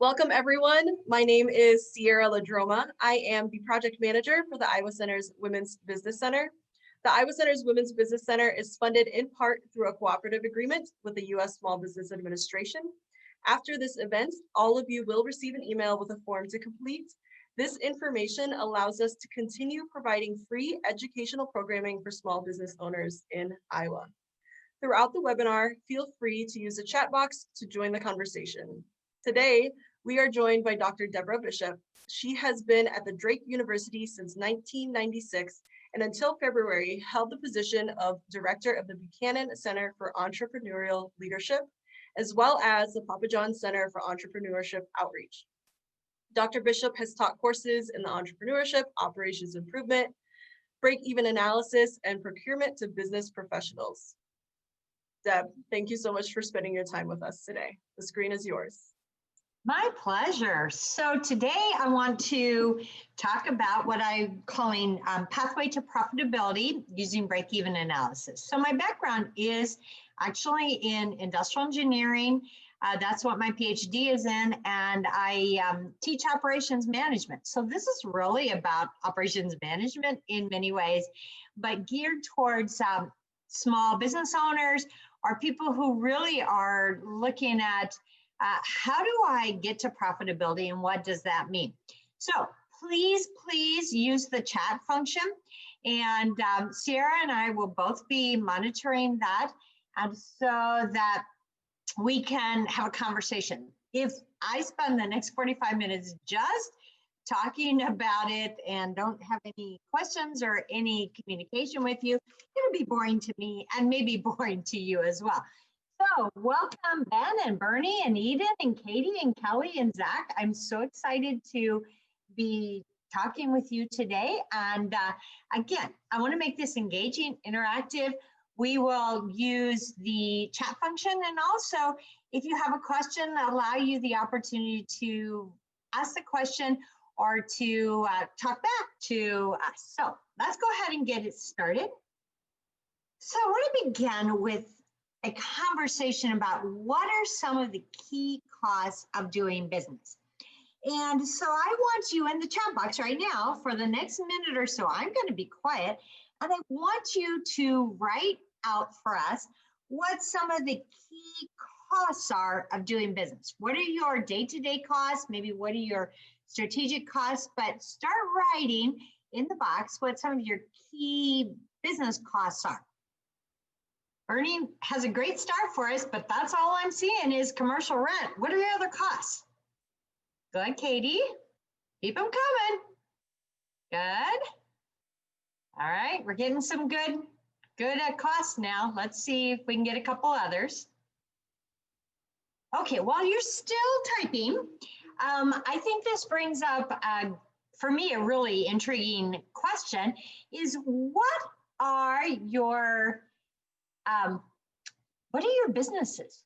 Welcome everyone. My name is Sierra Ladroma. I am the project manager for the Iowa Center's Women's Business Center. The Iowa Center's Women's Business Center is funded in part through a cooperative agreement with the U.S. Small Business Administration. After this event, all of you will receive an email with a form to complete. This information allows us to continue providing free educational programming for small business owners in Iowa. Throughout the webinar, feel free to use the chat box to join the conversation. Today, we are joined by Dr. Deborah Bishop. She has been at the Drake University since 1996 and until February held the position of Director of the Buchanan Center for Entrepreneurial Leadership, as well as the Papa John Center for Entrepreneurship Outreach. Dr. Bishop has taught courses in the entrepreneurship, operations improvement, break-even analysis, and procurement to business professionals. Deb, thank you so much for spending your time with us today. The screen is yours. My pleasure. So today I want to talk about what I'm calling pathway to profitability using break-even analysis. So my background is actually in industrial engineering. That's what my PhD is in, and I teach operations management. So this is really about operations management in many ways, but geared towards small business owners or people who really are looking at how do I get to profitability and what does that mean? So please use the chat function, and Sierra and I will both be monitoring that, and so that we can have a conversation. If I spend the next 45 minutes just talking about it and don't have any questions or any communication with you, it'll be boring to me and maybe boring to you as well. So welcome Ben and Bernie and Eden and Katie and Kelly and Zach. I'm so excited to be talking with you today. And again, I want to make this engaging, interactive. We will use the chat function, and also if you have a question, allow you the opportunity to ask the question or to talk back to us. So let's go ahead and get it started. So I want to begin with a conversation about what are some of the key costs of doing business. And so I want you in the chat box right now for the next minute or so. I'm going to be quiet, and I want you to write out for us what some of the key costs are of doing business. What are your day-to-day costs? Maybe what are your strategic costs? But start writing in the box what some of your key business costs are. Bernie has a great start for us, but that's all I'm seeing is commercial rent. What are the other costs? Go ahead, Katie. Keep them coming. Good. All right, we're getting some good costs now. Let's see if we can get a couple others. Okay, while you're still typing, I think this brings up, for me, a really intriguing question is what are your businesses?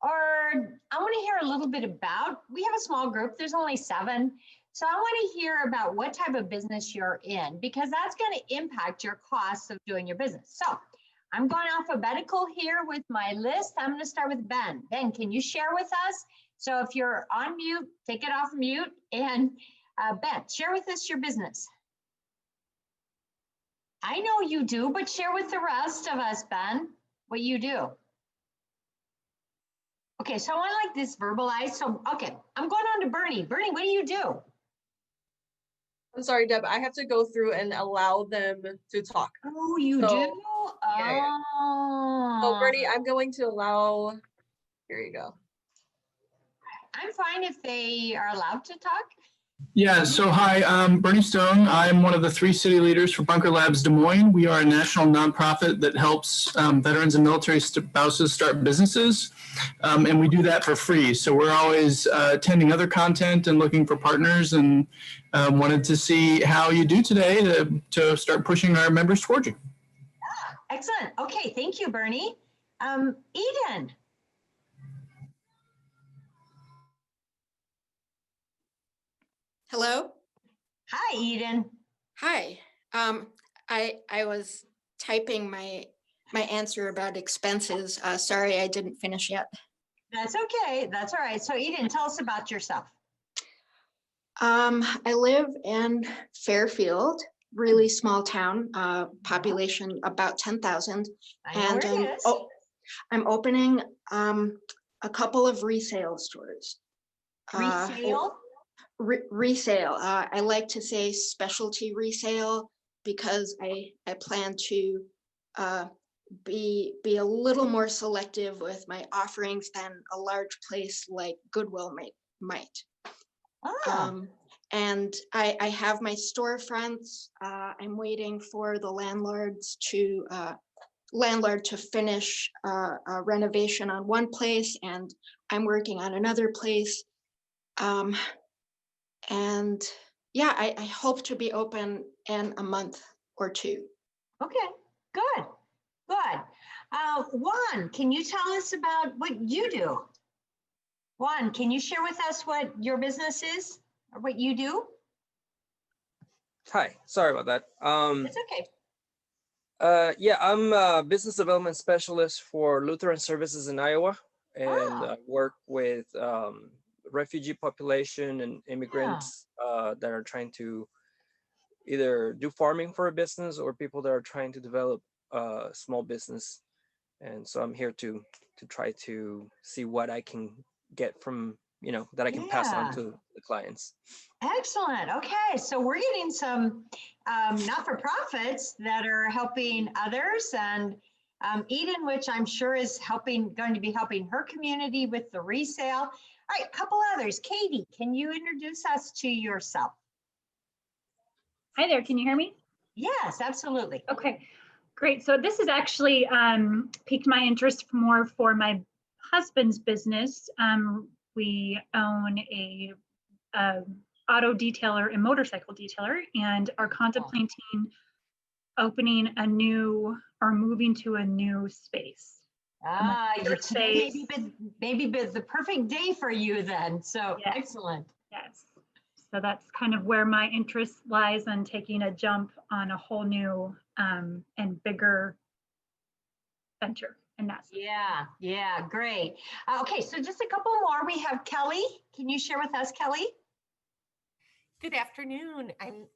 Or I want to hear a little bit about, we have a small group, there's only 7. So I want to hear about what type of business you're in, because that's going to impact your costs of doing your business. So I'm going alphabetical here with my list. I'm going to start with Ben. Ben, can you share with us? So if you're on mute, take it off mute. And Ben, share with us your business. I know you do, but share with the rest of us, Ben, what you do. Okay, so I want to like this verbalized. So, okay, I'm going on to Bernie. Bernie, what do you do? I'm sorry, Deb, I have to go through and allow them to talk. Oh, you do? Yeah. Oh. So Bernie, I'm going to allow, here you go. I'm fine if they are allowed to talk. Yeah, so hi, I'm Bernie Stone. I'm one of the 3 city leaders for Bunker Labs Des Moines. We are a national nonprofit that helps veterans and military spouses start businesses, and we do that for free. So we're always attending other content and looking for partners, and wanted to see how you do today to start pushing our members toward you. Excellent. Okay, thank you, Bernie. Eden. Hello. Hi, Eden. Hi. I was typing my answer about expenses. Sorry, I didn't finish yet. That's okay. That's all right. So Eden, tell us about yourself. I live in Fairfield, really small town, population about 10,000. I know where And it is. I'm opening a couple of resale stores. Resale? Resale. I like to say specialty resale because I plan to be a little more selective with my offerings than a large place like Goodwill might. Ah, And I have my storefronts. I'm waiting for the landlord to finish a renovation on one place, and I'm working on another place. And yeah, I hope to be open in a month or two. okay, good, good. Juan, can you tell us about what you do? Juan, can you share with us what your business is or what you do? Hi, sorry about that. It's okay. Yeah, I'm a business development specialist for Lutheran Services in Iowa, and Ah. I work with refugee population and immigrants that are trying to either do farming for a business or people that are trying to develop a small business. And so I'm here to try to see what I can get from, that I can pass on Yeah. to the clients. Excellent. Okay, so we're getting some not-for-profits that are helping others, and Eden, which I'm sure is going to be helping her community with the resale. All right, a couple others. Katie, can you introduce us to yourself? Hi there, can you hear me? Yes, absolutely. Okay, great. So this has actually piqued my interest more for my husband's business. We own a auto detailer and motorcycle detailer, and are contemplating opening a new or moving to a new space. Maybe the perfect day for you then. So yes. Excellent. Yes. So that's kind of where my interest lies, on taking a jump on a whole new and bigger venture. And that's Yeah, great. Okay, so just a couple more. We have Kelly. Can you share with us, Kelly? Good afternoon. I'm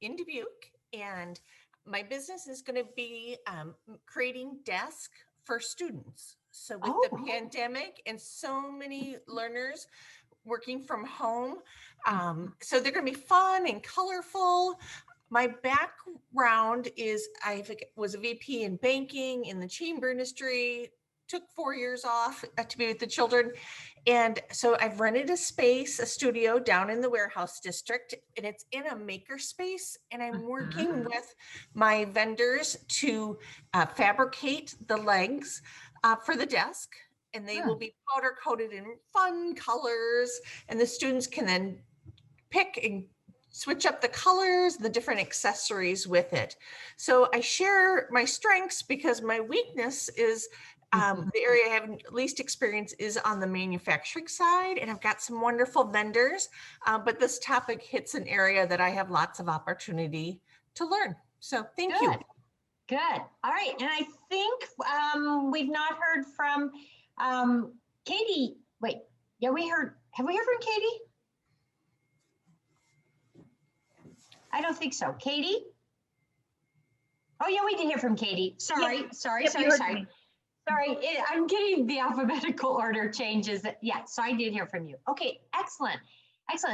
in Dubuque, and my business is going to be creating desks for students. So with the pandemic and so many learners working from home, so they're going to be fun and colorful. My background is I was a VP in banking in the chamber industry, took 4 years off to be with the children. And so I've rented a studio down in the warehouse district, and it's in a maker space. And I'm working with my vendors to fabricate the legs for the desk. And they will be powder coated in fun colors. And the students can then pick and switch up the colors, the different accessories with it. So I share my strengths because my weakness is the area I have least experience is on the manufacturing side, and I've got some wonderful vendors, but this topic hits an area that I have lots of opportunity to learn. So thank you. Good. All right. And I think we've not heard from Katie. Wait, yeah, have we heard from Katie? I don't think so. Katie? Oh yeah, we did hear from Katie. Sorry. Sorry, I'm getting the alphabetical order changes. Yeah, so I did hear from you. Okay, excellent.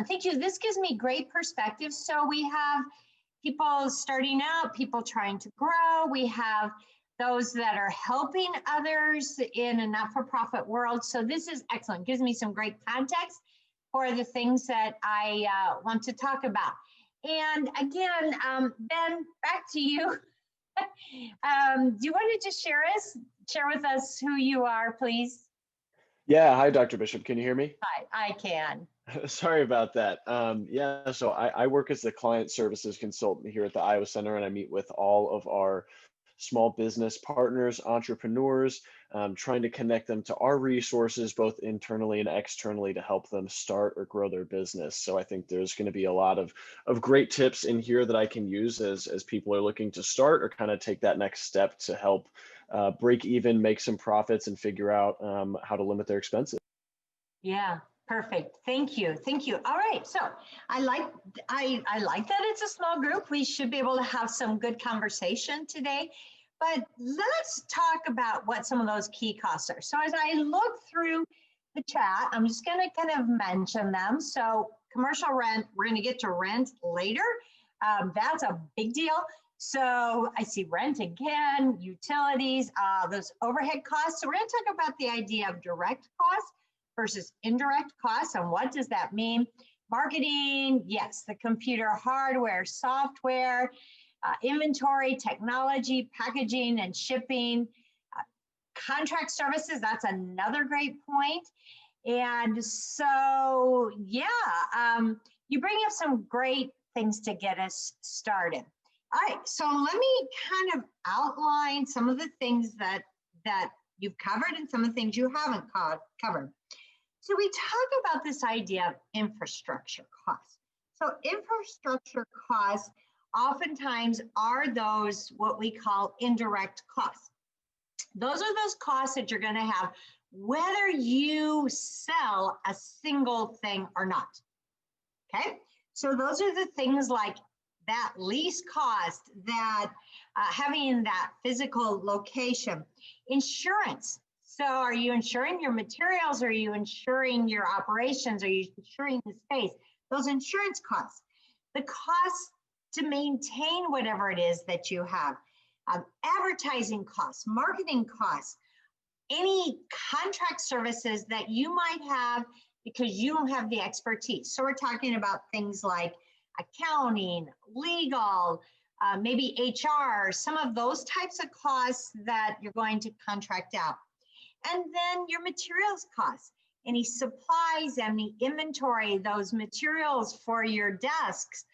Thank you. This gives me great perspective. So we have people starting out, people trying to grow. We have those that are helping others in a not-for-profit world. So this is excellent. Gives me some great context for the things that I want to talk about. And again, Ben, back to you. Do you want to just share with us who you are, please? Yeah, hi, Dr. Bishop. Can you hear me? Hi, I can. Sorry about that. Yeah, so I work as the client services consultant here at the Iowa Center, and I meet with all of our small business partners, entrepreneurs, trying to connect them to our resources, both internally and externally, to help them start or grow their business. So I think there's going to be a lot of great tips in here that I can use as people are looking to start or kind of take that next step to help break even, make some profits, and figure out how to limit their expenses. Yeah, Perfect. Thank you. Thank you. All right. So I like that it's a small group. We should be able to have some good conversation today. But let's talk about what some of those key costs are. So as I look through the chat, I'm just going to kind of mention them. So commercial rent, we're going to get to rent later. That's a big deal. So I see rent again, utilities, those overhead costs. So we're going to talk about the idea of direct costs versus indirect costs and what does that mean? Marketing, yes, the computer hardware, software, inventory, technology, packaging and shipping, contract services, that's another great point. And so, yeah, you bring up some great things to get us started. All right, so let me kind of outline some of the things that you've covered and some of the things you haven't covered. So we talk about this idea of infrastructure costs. So infrastructure costs oftentimes are those what we call indirect costs. Those are those costs that you're going to have whether you sell a single thing or not. Okay, so those are the things like that lease cost, that having that physical location, insurance. So are you insuring your materials? Are you insuring your operations? Are you insuring the space? Those insurance costs, the costs to maintain whatever it is that you have, advertising costs, marketing costs, any contract services that you might have because you don't have the expertise. So we're talking about things like accounting, legal, maybe HR, some of those types of costs that you're going to contract out. And then your materials costs, any supplies, any inventory, those materials for your desks,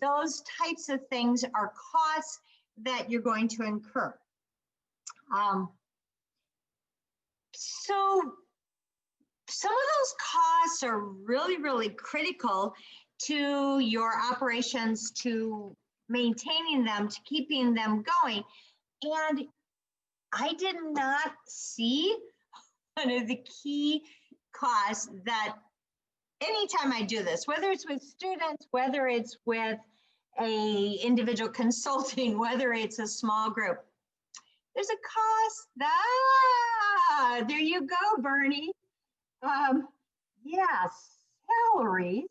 those types of things are costs that you're going to incur. So some of those costs are really, really critical to your operations, to maintaining them, to keeping them going. And I did not see one of the key costs that anytime I do this, whether it's with students, whether it's with a individual consulting, whether it's a small group, there's a cost. There you go, Bernie. Yes, salaries.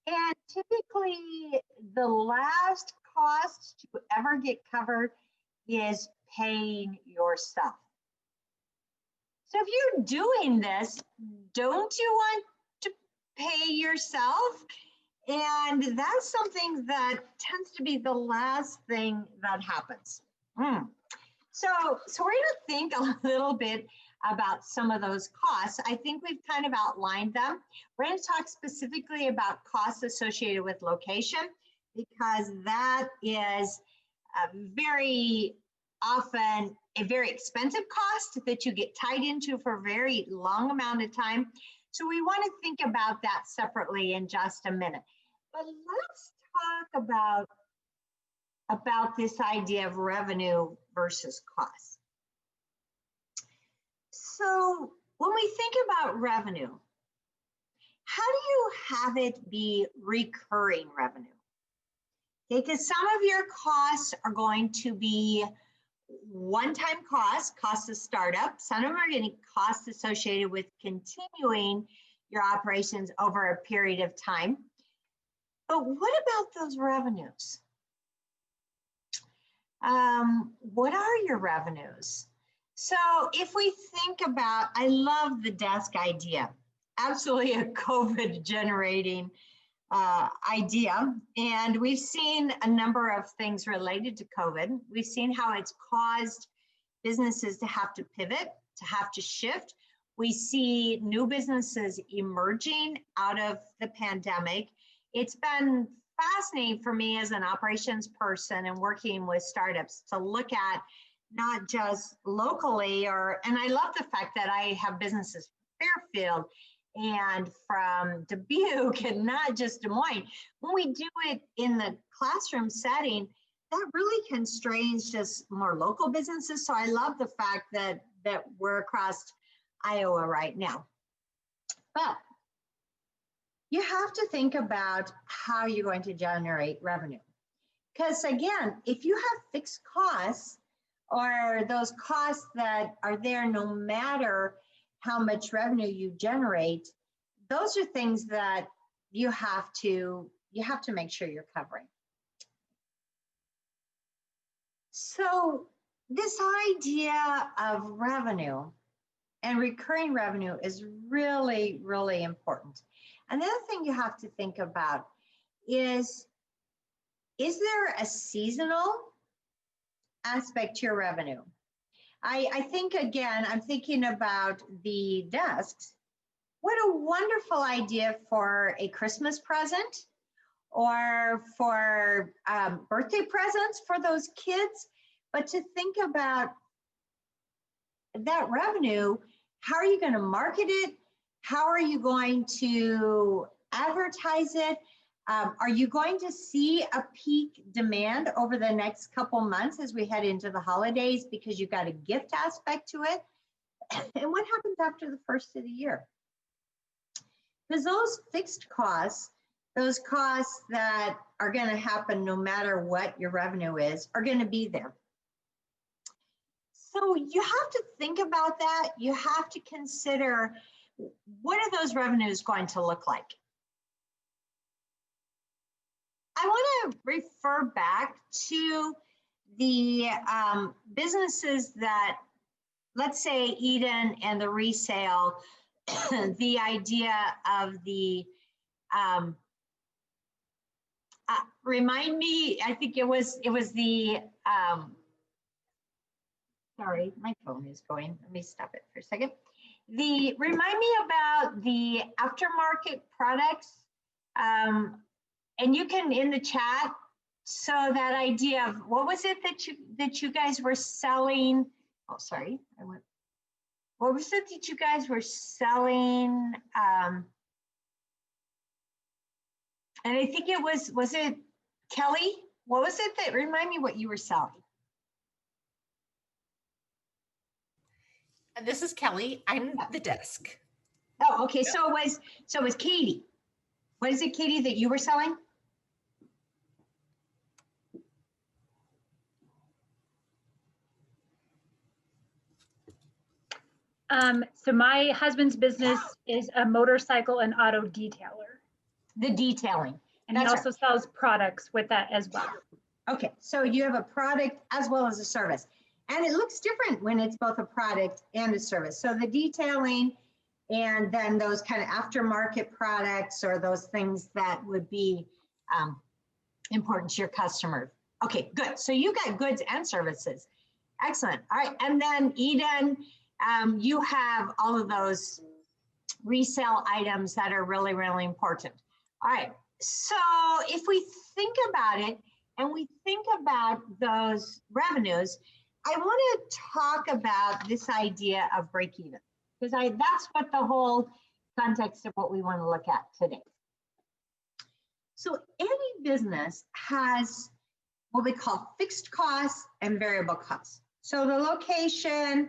And typically the last cost to ever get covered is paying yourself. So if you're doing this, don't you want to pay yourself? And that's something that tends to be the last thing that happens. So we're going to think a little bit about some of those costs. I think we've kind of outlined them. We're going to talk specifically about costs associated with location, because that is very often a very expensive cost that you get tied into for a very long amount of time. So we want to think about that separately in just a minute. But let's talk about this idea of revenue versus cost. So when we think about revenue, how do you have it be recurring revenue? Okay, because some of your costs are going to be one-time costs of startup. Some of them are getting costs associated with continuing your operations over a period of time. But what about those revenues? What are your revenues? So if we think about, I love the desk idea, absolutely a COVID generating idea. And we've seen a number of things related to COVID. We've seen how it's caused businesses to have to pivot, to have to shift. We see new businesses emerging out of the pandemic. It's been fascinating for me as an operations person and working with startups to look at not just locally, and I love the fact that I have businesses from Fairfield and from Dubuque and not just Des Moines. When we do it in the classroom setting, that really constrains just more local businesses. So I love the fact that we're across Iowa right now. But you have to think about how you're going to generate revenue. Because again, if you have fixed costs or those costs that are there no matter how much revenue you generate, those are things that you have to make sure you're covering. So this idea of revenue and recurring revenue is really, really important. Another thing you have to think about is there a seasonal aspect to your revenue? I think, again, I'm thinking about the desks. What a wonderful idea for a Christmas present or for birthday presents for those kids. But to think about that revenue, how are you going to market it? How are you going to advertise it? Are you going to see a peak demand over the next couple months as we head into the holidays because you've got a gift aspect to it? And what happens after the first of the year? Because those fixed costs, those costs that are going to happen no matter what your revenue is, are going to be there. So you have to think about that. You have to consider, what are those revenues going to look like? I want to refer back to the businesses that, let's say Eden and the resale, the idea of the, remind me, I think it was the, sorry, my phone is going. Let me stop it for a second. Remind me about the aftermarket products. And you can in the chat. So that idea of what was it that you guys were selling? Oh, sorry, what was it that you guys were selling? And I think it was it Kelly? What was it that, remind me what you were selling? This is Kelly. I'm the desk. Oh, okay. So it was Katie. What is it, Katie, that you were selling? So my husband's business is a motorcycle and auto detailer. The detailing. And he also sells products with that as well. Okay, so you have a product as well as a service. And it looks different when it's both a product and a service. So the detailing and then those kind of aftermarket products or those things that would be important to your customer. Okay, good. So you got goods and services. Excellent. All right. And then Eden, you have all of those resale items that are really, really important. All right. So if we think about it and we think about those revenues, I want to talk about this idea of break even, because that's what the whole context of what we want to look at today. So any business has what we call fixed costs and variable costs. So the location,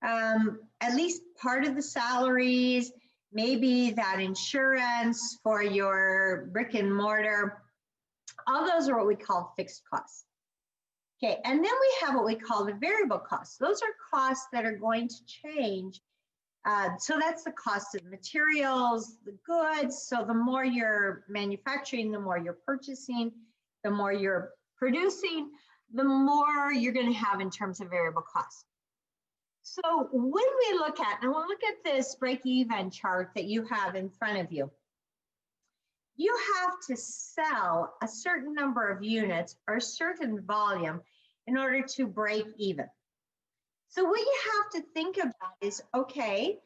at least part of the salaries, maybe that insurance for your brick and mortar, all those are what we call fixed costs. Okay, and then we have what we call the variable costs. Those are costs that are going to change. So that's the cost of materials, the goods. So the more you're manufacturing, the more you're purchasing, the more you're producing, the more you're going to have in terms of variable costs. So when we look at, and we'll look at this break-even chart that you have in front of you, you have to sell a certain number of units or a certain volume in order to break even. So what you have to think about is, okay,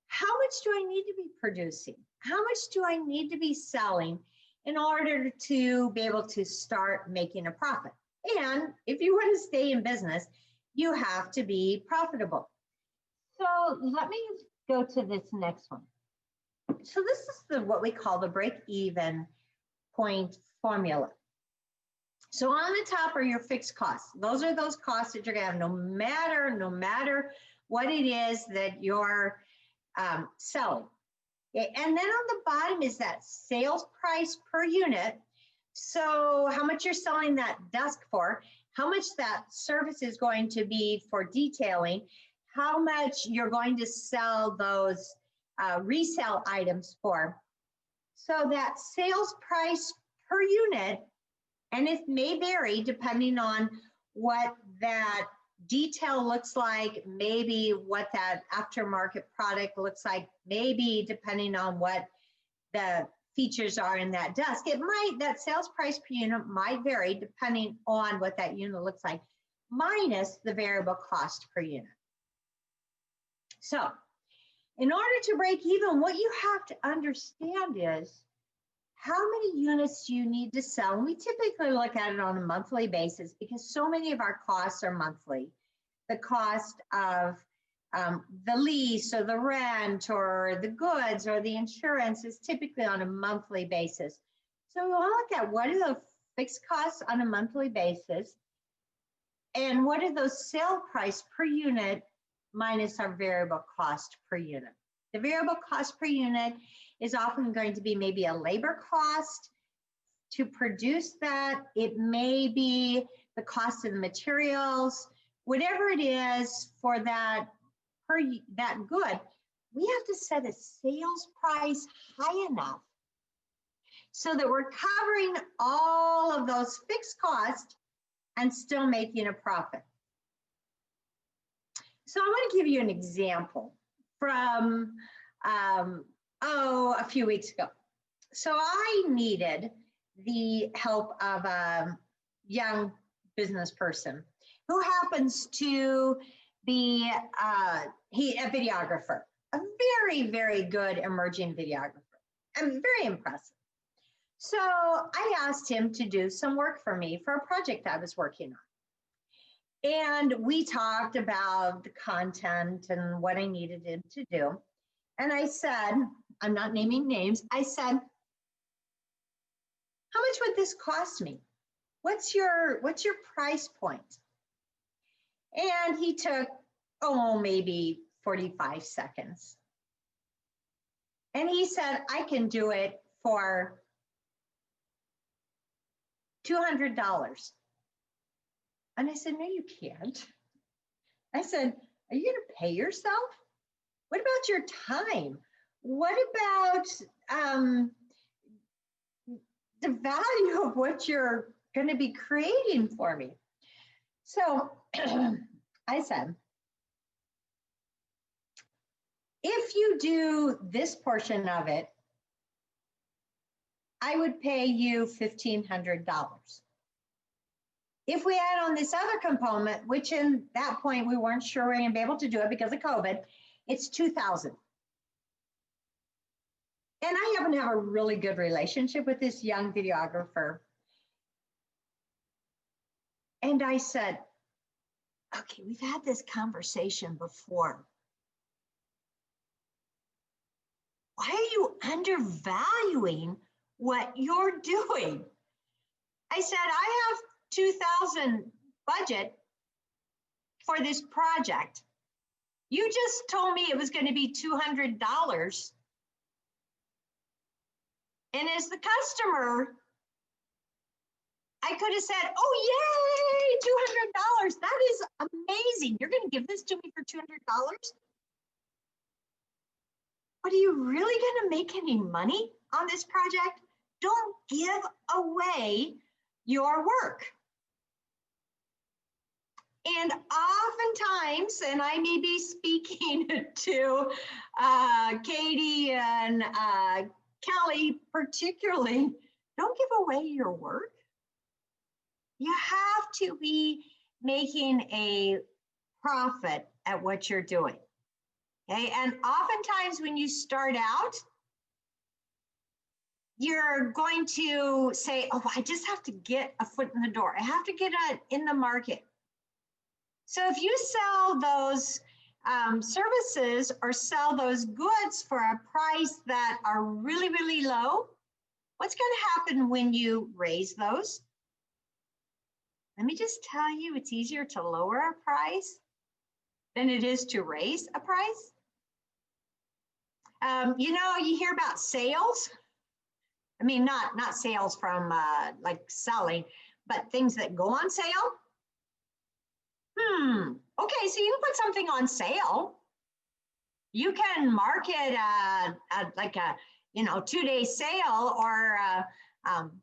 how much do I need to be producing? How much do I need to be selling in order to be able to start making a profit? And if you want to stay in business, you have to be profitable. So let me go to this next one. So this is what we call the break-even point formula. So on the top are your fixed costs. Those are those costs that you're gonna have no matter what it is that you're selling. Okay, and then on the bottom is that sales price per unit. So how much you're selling that desk for, how much that service is going to be for detailing, how much you're going to sell those resale items for. So that sales price per unit, and it may vary depending on what that detail looks like, maybe what that aftermarket product looks like, maybe depending on what the features are in that desk. That sales price per unit might vary depending on what that unit looks like, minus the variable cost per unit. So in order to break even, what you have to understand is how many units do you need to sell? And we typically look at it on a monthly basis because so many of our costs are monthly. The cost of the lease or the rent or the goods or the insurance is typically on a monthly basis. So we want to look at what are the fixed costs on a monthly basis and what are those sale price per unit minus our variable cost per unit. The variable cost per unit is often going to be maybe a labor cost to produce that. It may be the cost of the materials, whatever it is for that good. We have to set a sales price high enough so that we're covering all of those fixed costs and still making a profit. So I want to give you an example from a few weeks ago. So I needed the help of a young business person who happens to be a videographer, a very, very good emerging videographer, and very impressive. So I asked him to do some work for me for a project I was working on. And we talked about the content and what I needed him to do. And I said, I'm not naming names, I said, how much would this cost me? What's your price point? And he took, maybe 45 seconds. And he said, I can do it for $200. And I said, no, you can't. I said, are you gonna pay yourself? What about your time? What about the value of what you're gonna be creating for me? So I said, if you do this portion of it, I would pay you $1,500. If we add on this other component, which in that point we weren't sure we were gonna be able to do it because of COVID, it's $2,000. And I happen to have a really good relationship with this young videographer. And I said, okay, we've had this conversation before. Why are you undervaluing what you're doing? I said, I have $2,000 budget for this project. You just told me it was going to be $200. And as the customer, I could have said, oh, yay, $200. That is amazing. You're going to give this to me for $200? But are you really going to make any money on this project? Don't give away your work. And oftentimes, and I may be speaking to Katie and Kelly particularly, don't give away your work. You have to be making a profit at what you're doing. Okay, and oftentimes when you start out, you're going to say, oh, I just have to get a foot in the door. I have to get in the market. So if you sell those services or sell those goods for a price that are really, really low, what's going to happen when you raise those? Let me just tell you, it's easier to lower a price than it is to raise a price. You know, you hear about sales. I mean, not sales from like selling, but things that go on sale. Okay, so you can put something on sale. You can market like a, you know, 2-day sale or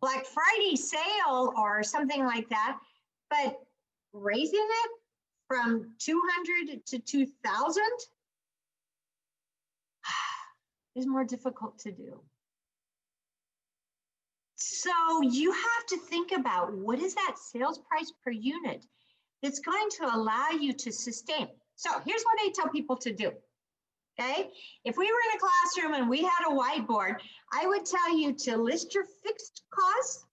Black Friday sale or something like that. But raising it from 200 to 2,000 is more difficult to do. So you have to think about what is that sales price per unit that's going to allow you to sustain. So here's what I tell people to do. Okay, if we were in a classroom and we had a whiteboard, I would tell you to list your fixed costs,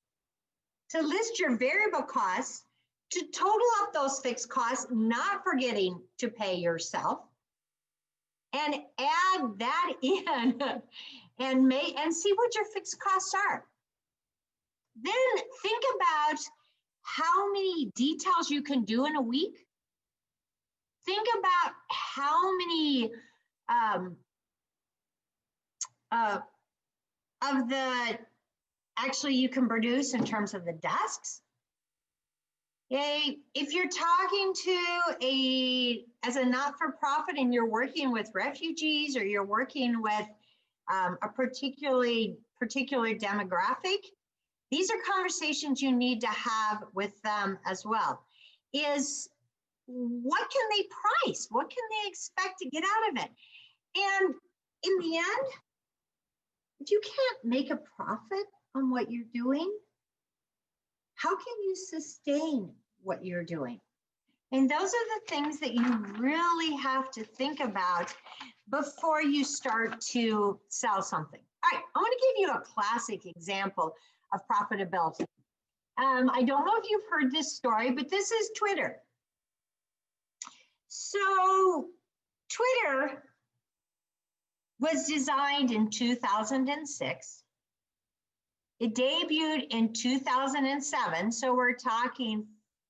to list your variable costs, to total up those fixed costs, not forgetting to pay yourself, and add that in and see what your fixed costs are. Then think about how many details you can do in a week. Think about how many of the actually you can produce in terms of the desks. Okay, if you're talking to as a not-for-profit and you're working with refugees or you're working with a particular demographic, these are conversations you need to have with them as well. Is what can they price? What can they expect to get out of it? And in the end, if you can't make a profit on what you're doing, how can you sustain what you're doing? And those are the things that you really have to think about before you start to sell something. All right, I want to give you a classic example of profitability. I don't know if you've heard this story, but this is Twitter. So Twitter was designed in 2006. It debuted in 2007, so we're talking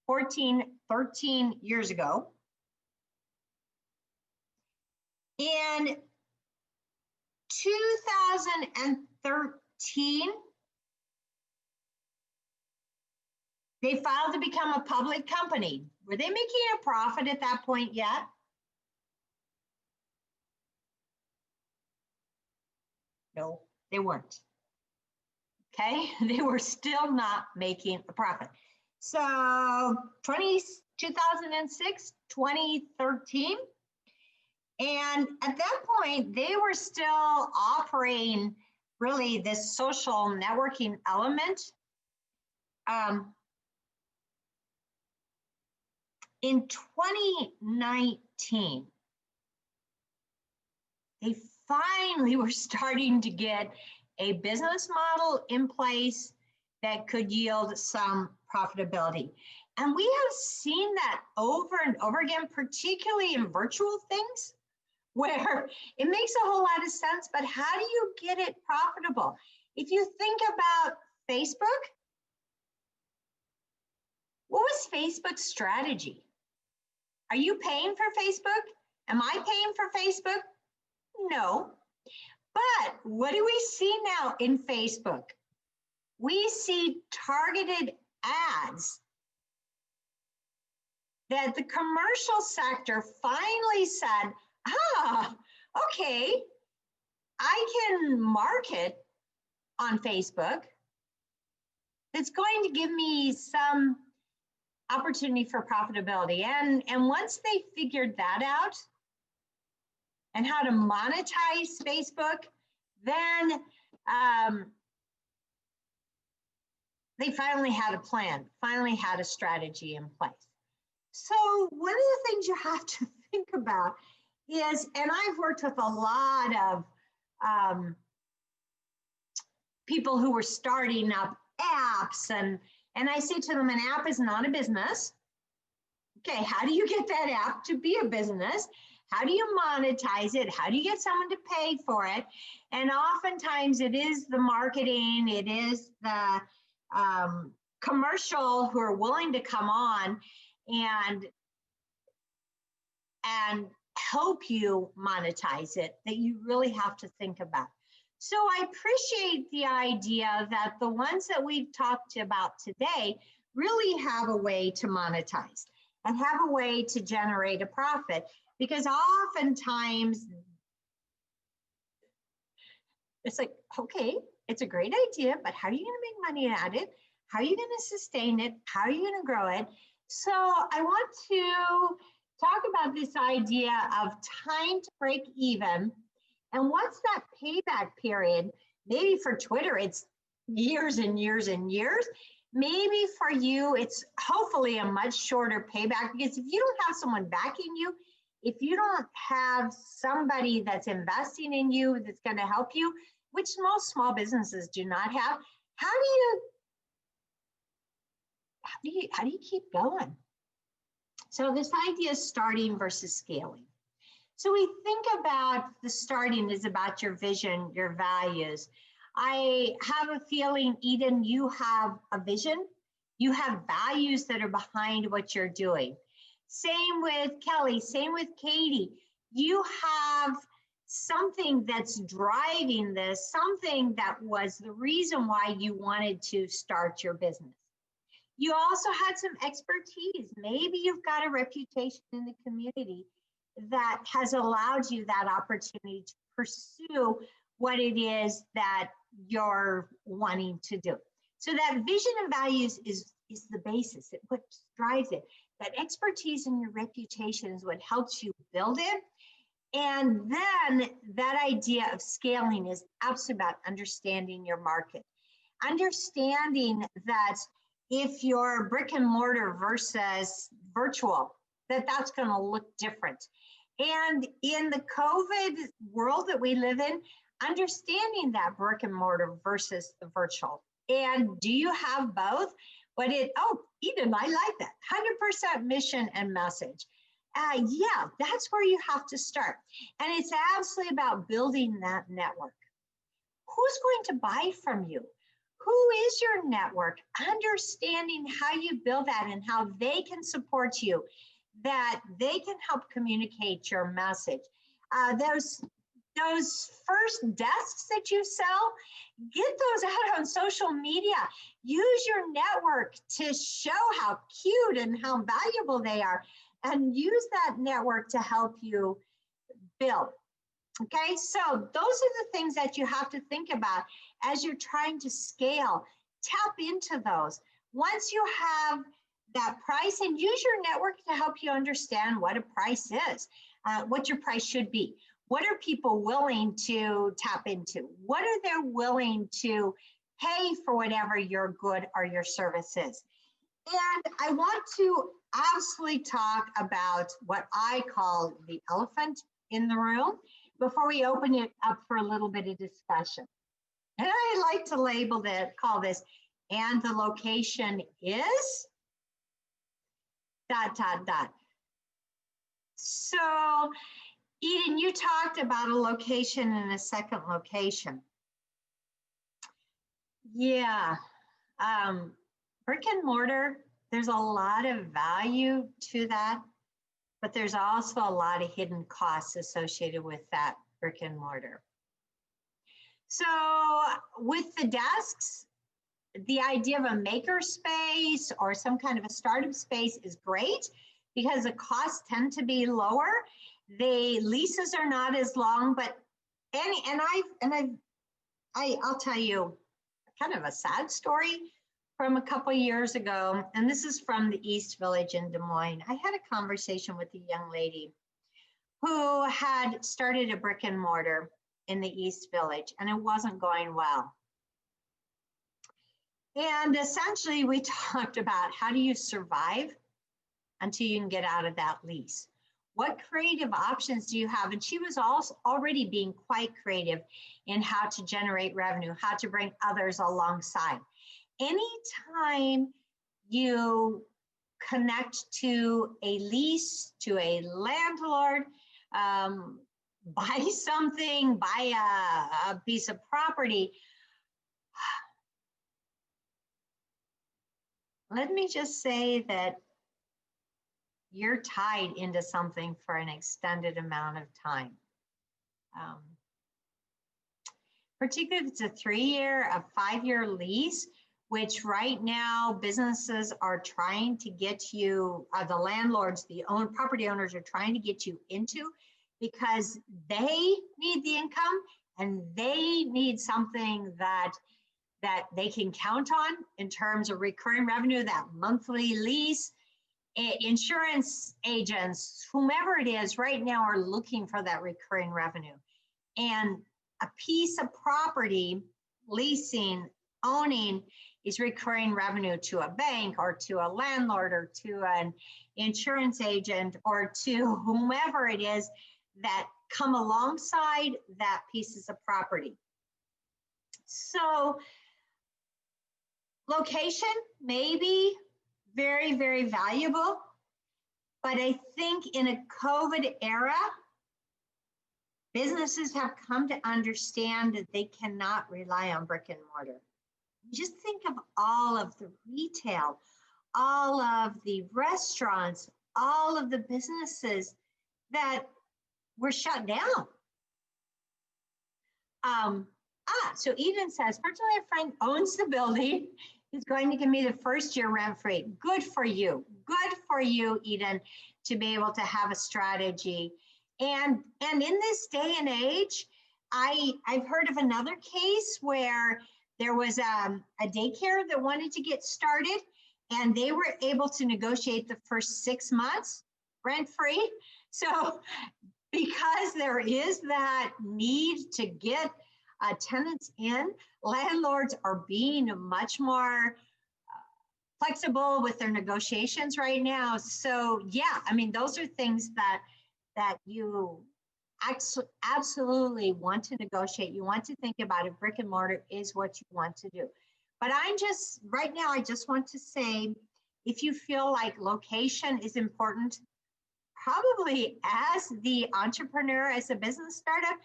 13 years ago. In 2013, they filed to become a public company. Were they making a profit at that point yet? No, they weren't. Okay, they were still not making a profit. So 2006, 2013, and at that point, they were still operating really this social networking element. In 2019, they finally were starting to get a business model in place that could yield some profitability. And we have seen that over and over again, particularly in virtual things, where it makes a whole lot of sense, but how do you get it profitable? If you think about Facebook, what was Facebook's strategy? Are you paying for Facebook? Am I paying for Facebook? No. But what do we see now in Facebook? We see targeted ads that the commercial sector finally said, okay, I can market on Facebook. It's going to give me some opportunity for profitability. And once they figured that out and how to monetize Facebook, then they finally had a plan, finally had a strategy in place. So one of the things you have to think about is, and I've worked with a lot of people who were starting up apps, and I say to them, an app is not a business. Okay, how do you get that app to be a business? How do you monetize it? How do you get someone to pay for it? And oftentimes it is the marketing, it is the commercial who are willing to come on and help you monetize it that you really have to think about. So I appreciate the idea that the ones that we've talked about today really have a way to monetize and have a way to generate a profit, because oftentimes it's like, okay, it's a great idea, but how are you going to make money at it? How are you going to sustain it? How are you going to grow it? So I want to talk about this idea of time to break even. And what's that payback period? Maybe for Twitter, it's years and years and years. Maybe for you, it's hopefully a much shorter payback, because if you don't have someone backing you, if you don't have somebody that's investing in you, that's going to help you, which most small businesses do not have, how do you keep going? So this idea is starting versus scaling. So we think about the starting is about your vision, your values. I have a feeling, Eden, you have a vision, you have values that are behind what you're doing. Same with Kelly, same with Katie. You have something that's driving this, something that was the reason why you wanted to start your business. You also had some expertise. Maybe you've got a reputation in the community that has allowed you that opportunity to pursue what it is that you're wanting to do. So that vision and values is the basis, what drives it. That expertise and your reputation is what helps you build it. And then that idea of scaling is absolutely about understanding your market. Understanding that if you're brick and mortar versus virtual, that's going to look different. And in the COVID world that we live in, understanding that brick and mortar versus the virtual. And do you have both? Eden, I like that. 100% mission and message. Yeah, that's where you have to start. And it's absolutely about building that network. Who's going to buy from you? Who is your network? Understanding how you build that and how they can support you, that they can help communicate your message. Those first desks that you sell, get those out on social media. Use your network to show how cute and how valuable they are, and use that network to help you build. Okay, so those are the things that you have to think about as you're trying to scale. Tap into those. Once you have that price, and use your network to help you understand what a price is, what your price should be. What are people willing to tap into? What are they willing to pay for whatever your good or your service is? And I want to absolutely talk about what I call the elephant in the room before we open it up for a little bit of discussion. And I like to call this, and the location is ... So, Eden, you talked about a location and a second location. Yeah, brick and mortar, there's a lot of value to that, but there's also a lot of hidden costs associated with that brick and mortar. So with the desks, the idea of a maker space or some kind of a startup space is great because the costs tend to be lower. The leases are not as long, but I'll tell you kind of a sad story from a couple of years ago, and this is from the East Village in Des Moines. I had a conversation with a young lady who had started a brick and mortar in the East Village, and it wasn't going well. And essentially, we talked about how do you survive until you can get out of that lease? What creative options do you have? And she was also already being quite creative in how to generate revenue, how to bring others alongside. Anytime you connect to a lease, to a landlord, buy something, buy a piece of property, let me just say that you're tied into something for an extended amount of time. Particularly if it's a 3-year, a 5-year lease, which right now businesses are trying to get you, the landlords, the property owners are trying to get you into, because they need the income and they need something that they can count on in terms of recurring revenue, that monthly lease. Insurance agents, whomever it is right now, are looking for that recurring revenue. And a piece of property, leasing, owning, is recurring revenue to a bank or to a landlord or to an insurance agent or to whomever it is that come alongside that pieces of property. So location may be very, very valuable, but I think in a COVID era, businesses have come to understand that they cannot rely on brick and mortar. Just think of all of the retail, all of the restaurants, all of the businesses that were shut down. So Eden says, fortunately, a friend owns the building. He's going to give me the first year rent free. Good for you. Good for you, Eden, to be able to have a strategy. And in this day and age, I've heard of another case where there was a daycare that wanted to get started, and they were able to negotiate the first 6 months rent free. So because there is that need to get tenants in, landlords are being much more flexible with their negotiations right now. So yeah, I mean, those are things that you absolutely want to negotiate. You want to think about if brick and mortar is what you want to do. But right now, I just want to say, if you feel like location is important, probably as the entrepreneur, as a business startup,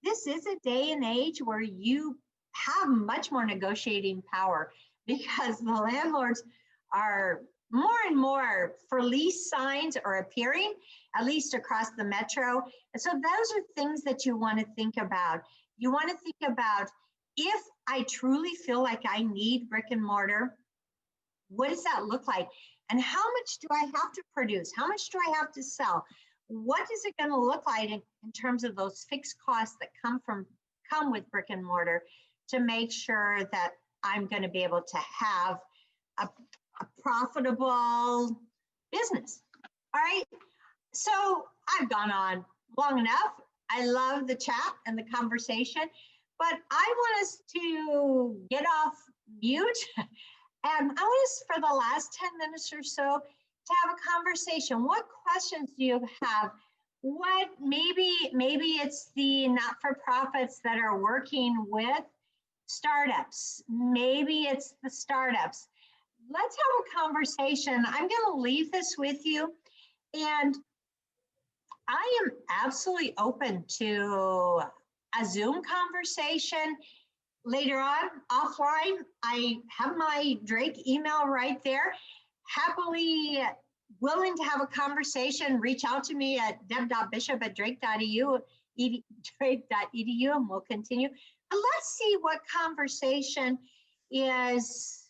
this is a day and age where you have much more negotiating power, because the landlords are more and more for lease signs are appearing, at least across the metro. And so those are things that you want to think about. You want to think about, if I truly feel like I need brick and mortar, what does that look like? And how much do I have to produce? How much do I have to sell? What is it going to look like in terms of those fixed costs that come with brick and mortar, to make sure that I'm going to be able to have a profitable business? All right. So I've gone on long enough. I love the chat and the conversation, but I want us to get off mute. And I want us, for the last 10 minutes or so, to have a conversation. What questions do you have? What maybe it's the not-for-profits that are working with startups. Maybe it's the startups. Let's have a conversation. I'm going to leave this with you, and I am absolutely open to a Zoom conversation later on, offline. I have my Drake email right there. Happily willing to have a conversation. Reach out to me at deb.bishop@drake.edu, and we'll continue. But let's see what conversation is.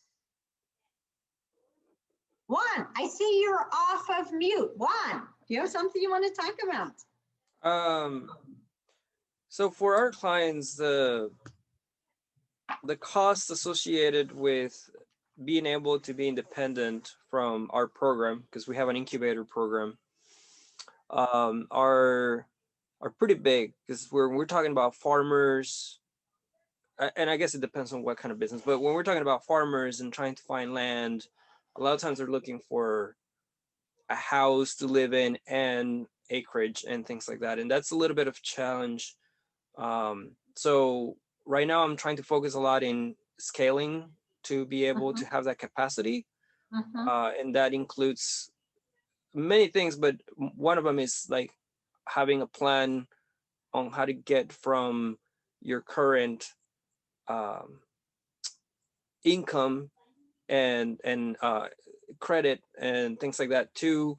Juan, I see you're off of mute. Juan, do you have something you want to talk about? So for our clients, the costs associated with being able to be independent from our program, because we have an incubator program, are pretty big, because we're talking about farmers, and I guess it depends on what kind of business, but when we're talking about farmers and trying to find land, a lot of times they're looking for a house to live in and acreage and things like that, and that's a little bit of a challenge. So right now I'm trying to focus a lot in scaling to be able to have that capacity. And that includes many things, but one of them is like having a plan on how to get from your current income and credit and things like that to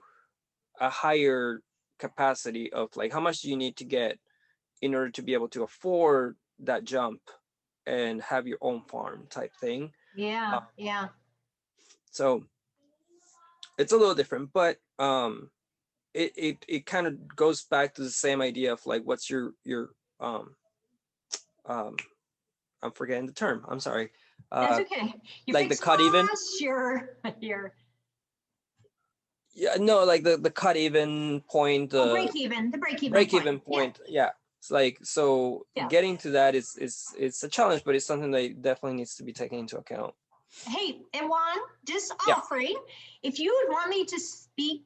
a higher capacity of like how much do you need to get in order to be able to afford that jump and have your own farm type thing. Yeah, yeah. So it's a little different, but it kind of goes back to the same idea of like what's your um I'm forgetting the term. I'm sorry. That's okay. Your Like the fixed cut even. costs, your Yeah, no, like the cut even point, oh, break even, the break break point. even point. Yeah. It's like, so Yeah. getting to that is it's a challenge, but it's something that definitely needs to be taken into account. Hey, and Juan, just Yeah. offering, if you would want me to speak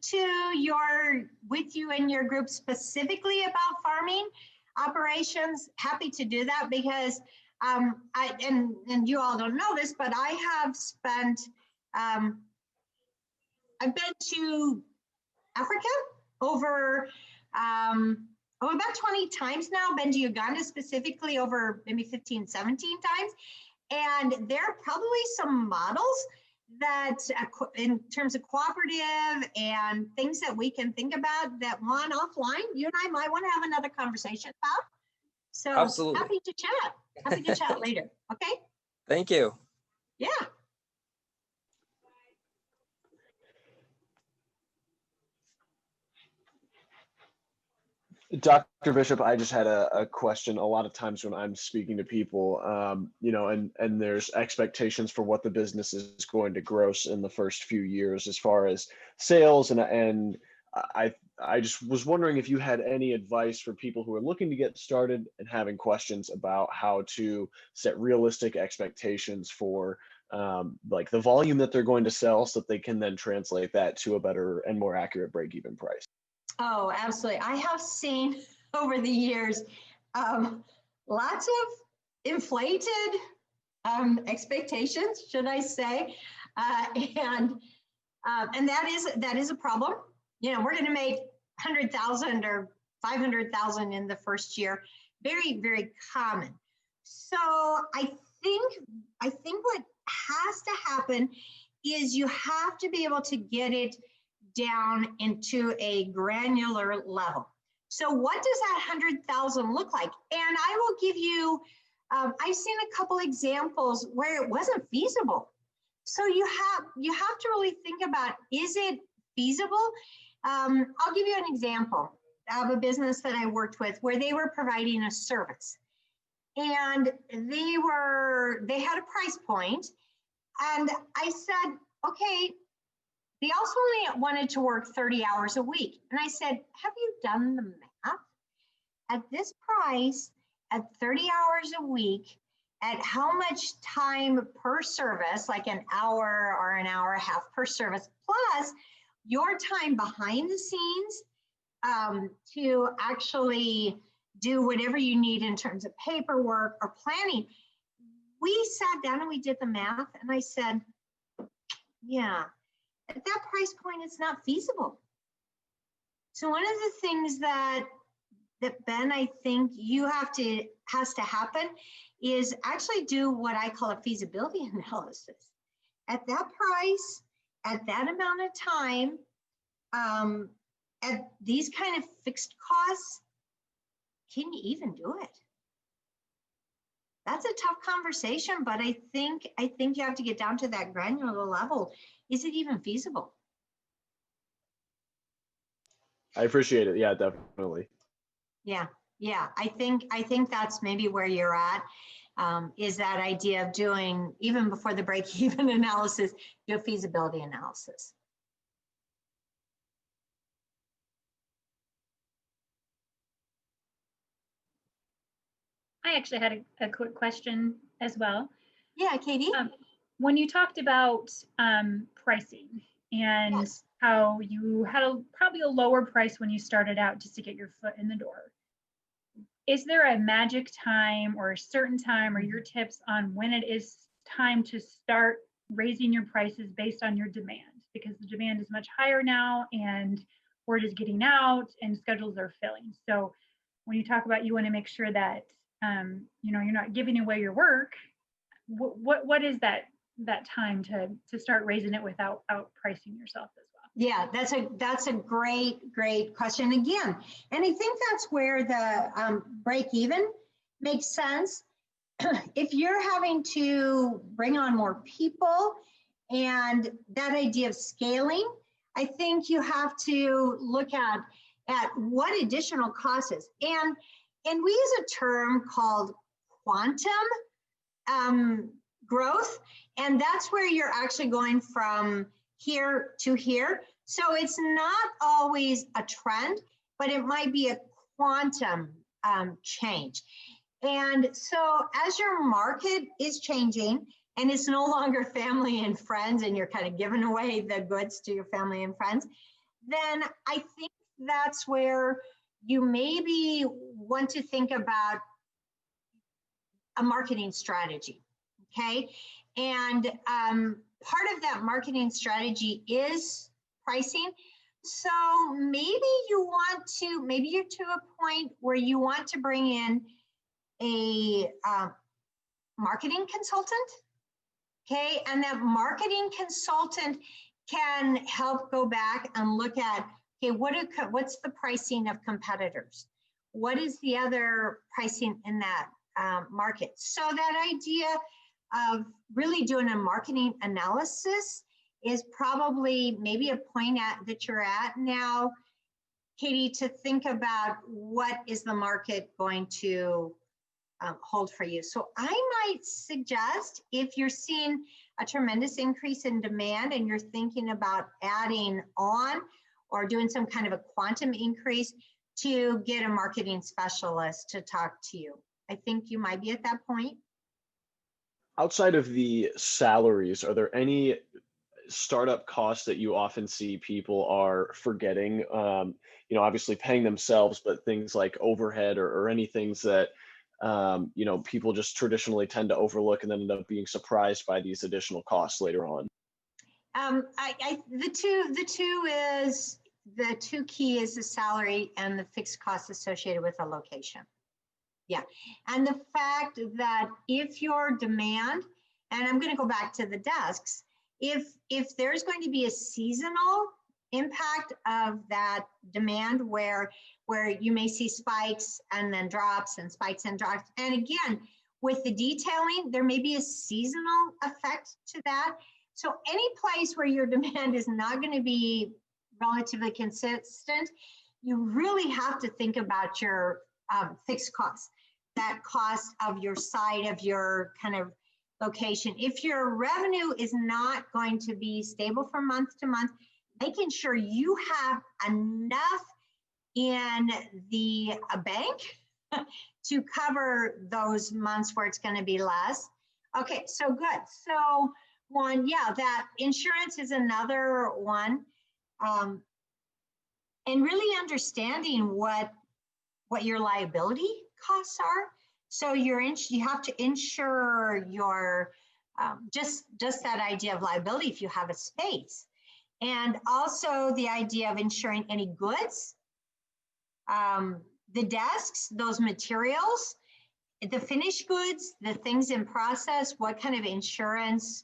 with you and your group specifically about farming operations, happy to do that, because and you all don't know this, but I have spent, I've been to Africa over about 20 times now, been to Uganda specifically over maybe 15, 17 times. And there are probably some models that in terms of cooperative and things that we can think about that one offline, you and I might want to have another conversation about. So Absolutely. happy to chat later. Okay. Thank you. Yeah. Dr. Bishop, I just had a question. A lot of times when I'm speaking to people, and there's expectations for what the business is going to gross in the first few years as far as sales, and I just was wondering if you had any advice for people who are looking to get started and having questions about how to set realistic expectations for like the volume that they're going to sell, so that they can then translate that to a better and more accurate break-even price. Oh, absolutely. I have seen over the years lots of inflated expectations, should I say, and that is a problem. You know, we're going to make 100,000 or 500,000 in the first year. Very, very common. So I think what has to happen is you have to be able to get it down into a granular level. So what does that 100,000 look like? And I will give you, I've seen a couple examples where it wasn't feasible. So you have to really think about, is it feasible? I'll give you an example of a business that I worked with where they were providing a service, and they had a price point, and I said, okay, they also only wanted to work 30 hours a week. And I said, have you done the math? At this price, at 30 hours a week, at how much time per service, like an hour or an hour and a half per service, plus your time behind the scenes to actually do whatever you need in terms of paperwork or planning. We sat down and we did the math, and I said, yeah, at that price point, it's not feasible. So one of the things that Ben, I think has to happen is actually do what I call a feasibility analysis. At that price, at that amount of time, at these kind of fixed costs, can you even do it? That's a tough conversation, but I think you have to get down to that granular level. Is it even feasible? I appreciate it. Yeah, definitely. Yeah. I think that's maybe where you're at, is that idea of doing, even before the break-even analysis, do a feasibility analysis. I actually had a quick question as well. Yeah, Katie. When you talked about pricing and Yes. how you had probably a lower price when you started out just to get your foot in the door, is there a magic time or a certain time or your tips on when it is time to start raising your prices based on your demand? Because the demand is much higher now and word is getting out and schedules are filling. So when you talk about you want to make sure that you're not giving away your work, what is that time to start raising it without outpricing yourself as well? Yeah, that's a great question again. And I think that's where the break even makes sense. If you're having to bring on more people and that idea of scaling, I think you have to look at what additional costs is. And we use a term called quantum growth, and that's where you're actually going from here to here. So it's not always a trend, but it might be a quantum change. And so as your market is changing and it's no longer family and friends and you're kind of giving away the goods to your family and friends, then I think that's where you maybe want to think about a marketing strategy, okay? And part of that marketing strategy is pricing. So maybe you're to a point where you want to bring in a marketing consultant, okay? And that marketing consultant can help go back and look at, okay, what's the pricing of competitors? What is the other pricing in that market? So that idea of really doing a marketing analysis is probably maybe a point that you're at now, Katie, to think about what is the market going to hold for you. So I might suggest, if you're seeing a tremendous increase in demand and you're thinking about adding on or doing some kind of a quantum increase, to get a marketing specialist to talk to you. I think you might be at that point. Outside of the salaries, are there any startup costs that you often see people are forgetting? You know, obviously paying themselves, but things like overhead or any things that you know, people just traditionally tend to overlook and then end up being surprised by these additional costs later on. The two key is the salary and the fixed costs associated with a location. Yeah, and the fact that if your demand, and I'm going to go back to the desks, if there's going to be a seasonal impact of that demand where you may see spikes and then drops and spikes and drops, and again, with the detailing, there may be a seasonal effect to that. So any place where your demand is not going to be relatively consistent, you really have to think about your fixed costs, that cost of your site, of your kind of location. If your revenue is not going to be stable from month to month, making sure you have enough in the bank to cover those months where it's going to be less. Okay, so good. So one, yeah, that insurance is another one. And really understanding what your liability costs are. So you have to insure your, just that idea of liability if you have a space. And also the idea of insuring any goods, the desks, those materials, the finished goods, the things in process, what kind of insurance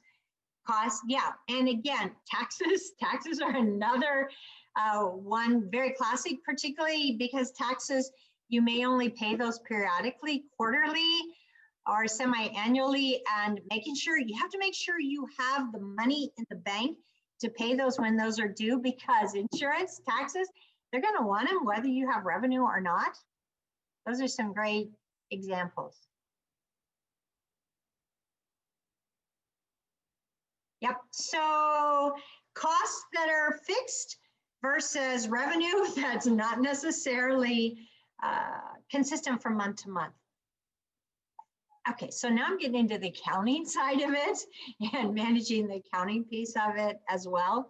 costs. Yeah, and again, taxes are another one, very classic, particularly because taxes, you may only pay those periodically, quarterly or semi-annually, and you have to make sure you have the money in the bank to pay those when those are due, because insurance, taxes, they're going to want them whether you have revenue or not. Those are some great examples. Yep, so costs that are fixed versus revenue that's not necessarily consistent from month to month. Okay, so now I'm getting into the accounting side of it and managing the accounting piece of it as well.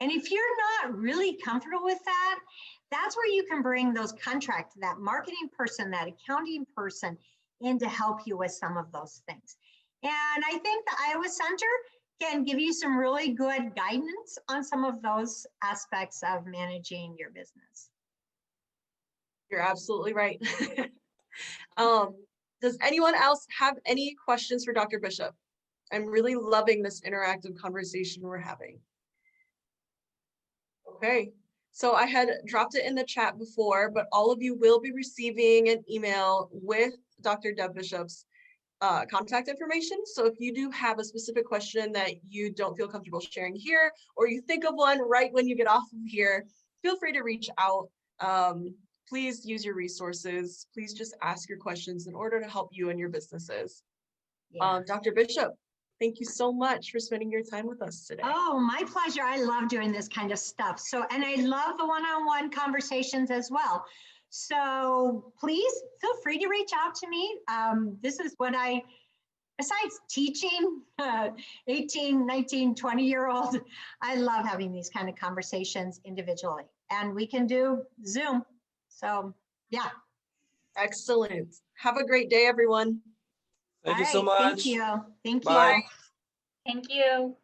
And if you're not really comfortable with that, that's where you can bring those contracts, that marketing person, that accounting person in to help you with some of those things. And I think the Iowa Center can give you some really good guidance on some of those aspects of managing your business. You're absolutely right. Does anyone else have any questions for Dr. Bishop? I'm really loving this interactive conversation we're having. Okay, so I had dropped it in the chat before, but all of you will be receiving an email with Dr. Deb Bishop's contact information. So if you do have a specific question that you don't feel comfortable sharing here, or you think of one right when you get off of here, feel free to reach out. Please use your resources. Please just ask your questions in order to help you and your businesses. Yeah. Dr. Bishop, thank you so much for spending your time with us today. Oh, my pleasure. I love doing this kind of stuff. So, and I love the one-on-one conversations as well. So please feel free to reach out to me. This is what besides teaching 18, 19, 20-year-old, I love having these kind of conversations individually. And we can do Zoom. So yeah. Excellent. Have a great day, everyone. Thank you All so right, much. Thank you. Thank Bye. you. Thank you.